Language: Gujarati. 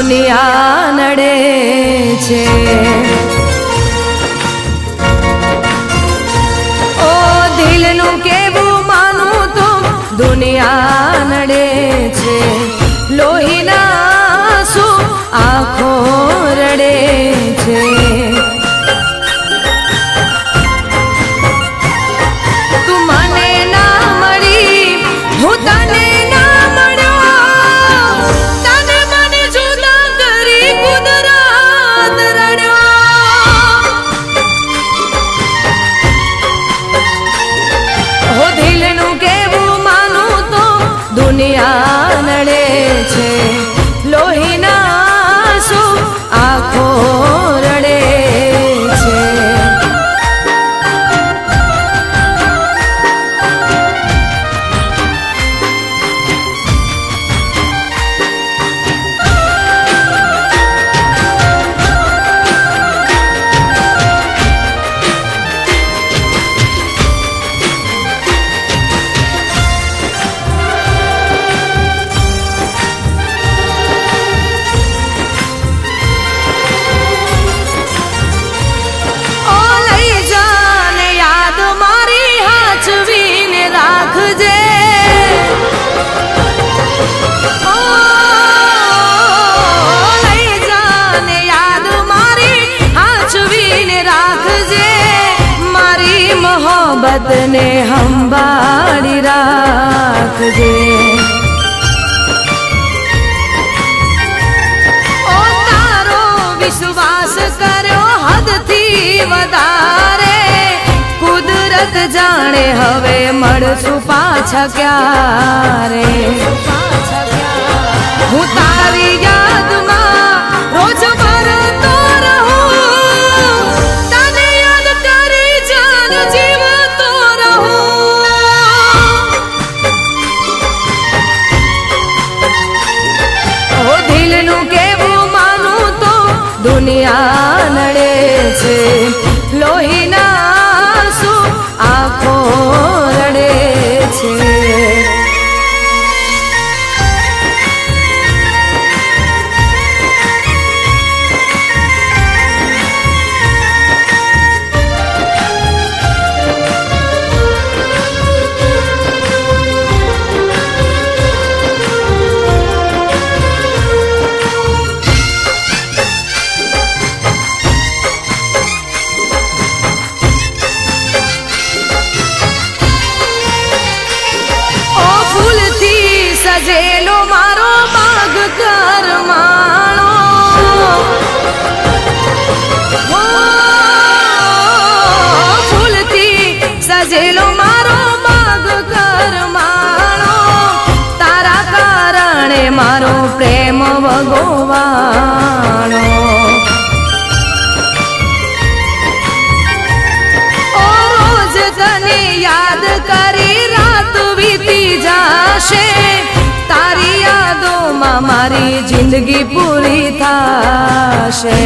દુનિયા નડે છે। ઓ દિલનું કેવું માનું તો દુનિયા નડે છે। લોહીના આંસુ આંખો રડે છે। તું મને ના મળી હું તને ના મળ્યો, તને મને જુદા કરી કુદરત રડ્યો। હો દિલનું કેવું માનું તો દુનિયા નડે છે। લોહીના આંસુ આંખો રડે છે। મોહબ્બતને સંભાળી રાખજે। ઓ તારો વિશ્વાસ કર્યો હદથી વધારે, કુદરત જાણે હવે મળશું પાછા ક્યારે। હું તારી યાદમાં રોજ મરતો રહું, તને યાદ કરી જાન જીવતો રહું। ઓ દિલનું કેવું માનું તો દુનિયા નડે છે। લોહીના આંસુ આંખો રડે છે। સજેલો મારો બાગ કરમાણો, ફૂલથી સજેલો મારો બાગ કરમાણો, તારા કારણે મારો પ્રેમ ભગવાણો। ઓ રોજ તને યાદ કરી રાત વીતી જાશે, તારી યાદોમાં મારી જિંદગી પૂરી થાશે।